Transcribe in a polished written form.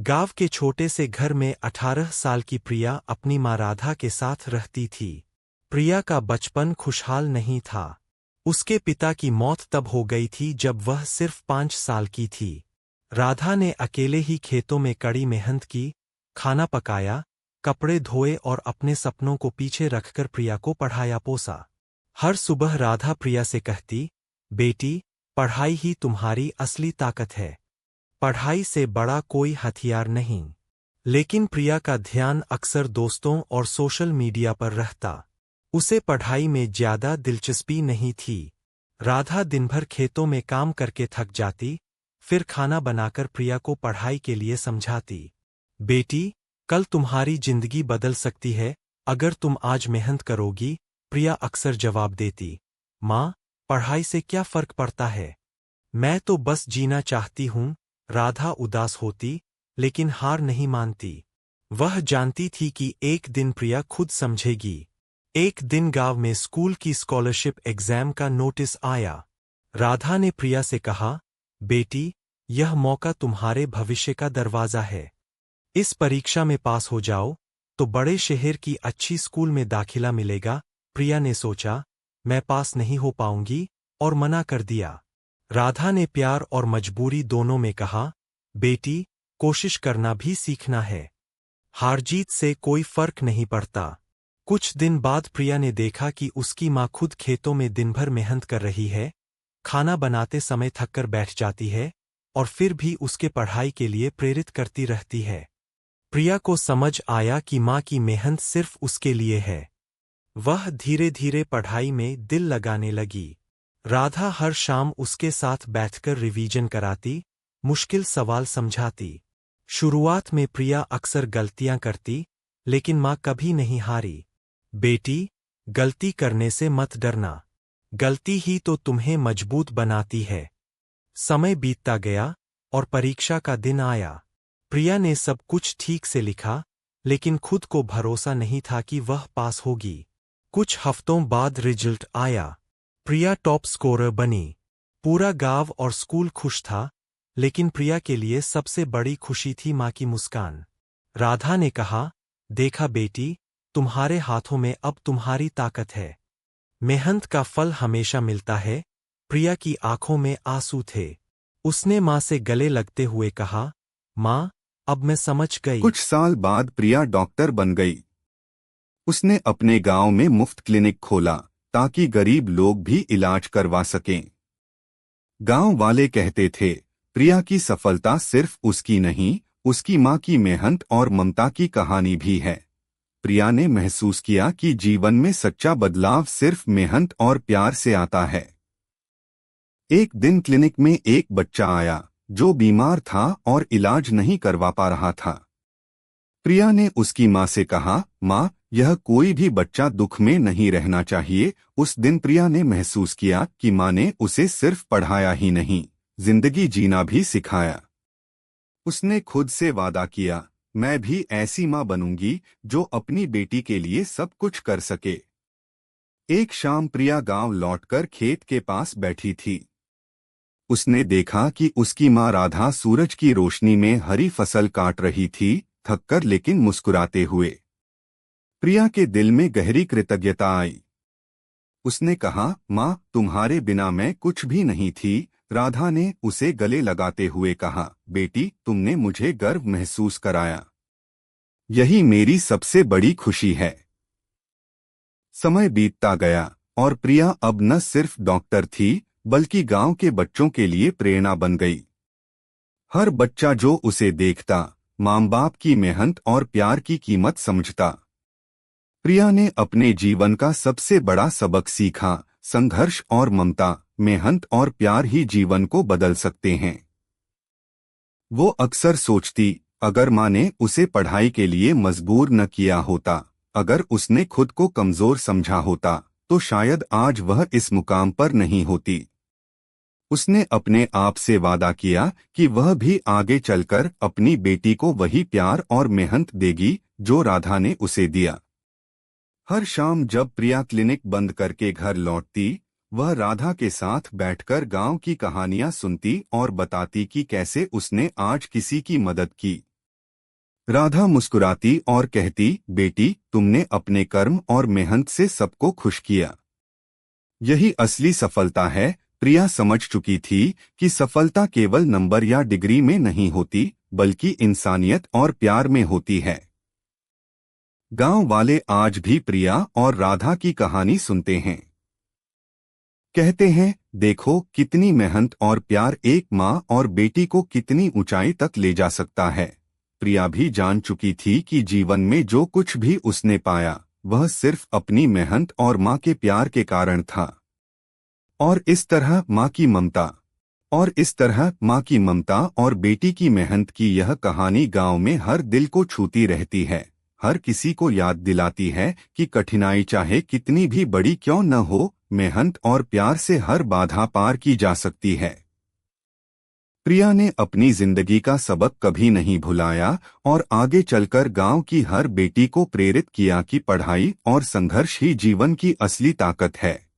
गांव के छोटे से घर में 18 साल की प्रिया अपनी माँ राधा के साथ रहती थी। प्रिया का बचपन खुशहाल नहीं था। उसके पिता की मौत तब हो गई थी जब वह सिर्फ 5 साल की थी। राधा ने अकेले ही खेतों में कड़ी मेहनत की, खाना पकाया, कपड़े धोए और अपने सपनों को पीछे रखकर प्रिया को पढ़ाया पोसा। हर सुबह राधा प्रिया से कहती, बेटी, पढ़ाई ही तुम्हारी असली ताकत है। पढ़ाई से बड़ा कोई हथियार नहीं। लेकिन प्रिया का ध्यान अक्सर दोस्तों और सोशल मीडिया पर रहता। उसे पढ़ाई में ज्यादा दिलचस्पी नहीं थी। राधा दिन भर खेतों में काम करके थक जाती, फिर खाना बनाकर प्रिया को पढ़ाई के लिए समझाती। बेटी, कल तुम्हारी जिंदगी बदल सकती है अगर तुम आज मेहनत करोगी। प्रिया अक्सर जवाब देती, माँ, पढ़ाई से क्या फर्क पड़ता है? मैं तो बस जीना चाहती हूँ। राधा उदास होती, लेकिन हार नहीं मानती। वह जानती थी कि एक दिन प्रिया खुद समझेगी। एक दिन गांव में स्कूल की स्कॉलरशिप एग्जाम का नोटिस आया। राधा ने प्रिया से कहा, बेटी, यह मौका तुम्हारे भविष्य का दरवाजा है। इस परीक्षा में पास हो जाओ तो बड़े शहर की अच्छी स्कूल में दाखिला मिलेगा। प्रिया ने सोचा, मैं पास नहीं हो पाऊंगी, और मना कर दिया। राधा ने प्यार और मजबूरी दोनों में कहा, बेटी, कोशिश करना भी सीखना है। हार जीत से कोई फर्क नहीं पड़ता। कुछ दिन बाद प्रिया ने देखा कि उसकी माँ खुद खेतों में दिन भर मेहनत कर रही है, खाना बनाते समय थककर बैठ जाती है, और फिर भी उसके पढ़ाई के लिए प्रेरित करती रहती है। प्रिया को समझ आया कि माँ की मेहनत सिर्फ उसके लिए है। वह धीरे धीरे पढ़ाई में दिल लगाने लगी। राधा हर शाम उसके साथ बैठकर रिवीजन कराती, मुश्किल सवाल समझाती। शुरुआत में प्रिया अक्सर गलतियां करती, लेकिन माँ कभी नहीं हारी। बेटी, गलती करने से मत डरना। गलती ही तो तुम्हें मजबूत बनाती है। समय बीतता गया और परीक्षा का दिन आया। प्रिया ने सब कुछ ठीक से लिखा, लेकिन खुद को भरोसा नहीं था कि वह पास होगी। कुछ हफ्तों बाद रिजल्ट आया। प्रिया टॉप स्कोरर बनी। पूरा गांव और स्कूल खुश था, लेकिन प्रिया के लिए सबसे बड़ी खुशी थी माँ की मुस्कान। राधा ने कहा, देखा बेटी, तुम्हारे हाथों में अब तुम्हारी ताकत है। मेहनत का फल हमेशा मिलता है। प्रिया की आंखों में आंसू थे। उसने माँ से गले लगते हुए कहा, माँ, अब मैं समझ गई। कुछ साल बाद प्रिया डॉक्टर बन गई। उसने अपने गांव में मुफ्त क्लिनिक खोला ताकि गरीब लोग भी इलाज करवा सकें। गांव वाले कहते थे, प्रिया की सफलता सिर्फ उसकी नहीं, उसकी मां की मेहनत और ममता की कहानी भी है। प्रिया ने महसूस किया कि जीवन में सच्चा बदलाव सिर्फ मेहनत और प्यार से आता है। एक दिन क्लिनिक में एक बच्चा आया जो बीमार था और इलाज नहीं करवा पा रहा था। प्रिया ने उसकी मां से कहा, मां, यह कोई भी बच्चा दुख में नहीं रहना चाहिए। उस दिन प्रिया ने महसूस किया कि मां ने उसे सिर्फ पढ़ाया ही नहीं, जिंदगी जीना भी सिखाया। उसने खुद से वादा किया, मैं भी ऐसी मां बनूंगी जो अपनी बेटी के लिए सब कुछ कर सके। एक शाम प्रिया गांव लौटकर खेत के पास बैठी थी। उसने देखा कि उसकी मां राधा सूरज की रोशनी में हरी फसल काट रही थी, थककर लेकिन मुस्कुराते हुए। प्रिया के दिल में गहरी कृतज्ञता आई। उसने कहा, मां, तुम्हारे बिना मैं कुछ भी नहीं थी। राधा ने उसे गले लगाते हुए कहा, बेटी, तुमने मुझे गर्व महसूस कराया। यही मेरी सबसे बड़ी खुशी है। समय बीतता गया और प्रिया अब न सिर्फ डॉक्टर थी, बल्कि गांव के बच्चों के लिए प्रेरणा बन गई। हर बच्चा जो उसे देखता, माँ बाप की मेहनत और प्यार की कीमत समझता। प्रिया ने अपने जीवन का सबसे बड़ा सबक सीखा, संघर्ष और ममता, मेहनत और प्यार ही जीवन को बदल सकते हैं। वो अक्सर सोचती, अगर माँ ने उसे पढ़ाई के लिए मजबूर न किया होता, अगर उसने खुद को कमजोर समझा होता, तो शायद आज वह इस मुकाम पर नहीं होती। उसने अपने आप से वादा किया कि वह भी आगे चलकर अपनी बेटी को वही प्यार और मेहनत देगी जो राधा ने उसे दिया। हर शाम जब प्रिया क्लिनिक बंद करके घर लौटती, वह राधा के साथ बैठकर गांव की कहानियां सुनती और बताती कि कैसे उसने आज किसी की मदद की। राधा मुस्कुराती और कहती, बेटी, तुमने अपने कर्म और मेहनत से सबको खुश किया। यही असली सफलता है। प्रिया समझ चुकी थी कि सफलता केवल नंबर या डिग्री में नहीं होती, बल्कि इंसानियत और प्यार में होती है। गांव वाले आज भी प्रिया और राधा की कहानी सुनते हैं। कहते हैं, देखो कितनी मेहनत और प्यार एक माँ और बेटी को कितनी ऊंचाई तक ले जा सकता है। प्रिया भी जान चुकी थी कि जीवन में जो कुछ भी उसने पाया वह सिर्फ अपनी मेहनत और माँ के प्यार के कारण था। और इस तरह माँ की ममता और बेटी की मेहनत की यह कहानी गांव में हर दिल को छूती रहती है। हर किसी को याद दिलाती है कि कठिनाई चाहे कितनी भी बड़ी क्यों न हो, मेहनत और प्यार से हर बाधा पार की जा सकती है। प्रिया ने अपनी जिंदगी का सबक कभी नहीं भुलाया और आगे चलकर गांव की हर बेटी को प्रेरित किया कि पढ़ाई और संघर्ष ही जीवन की असली ताकत है।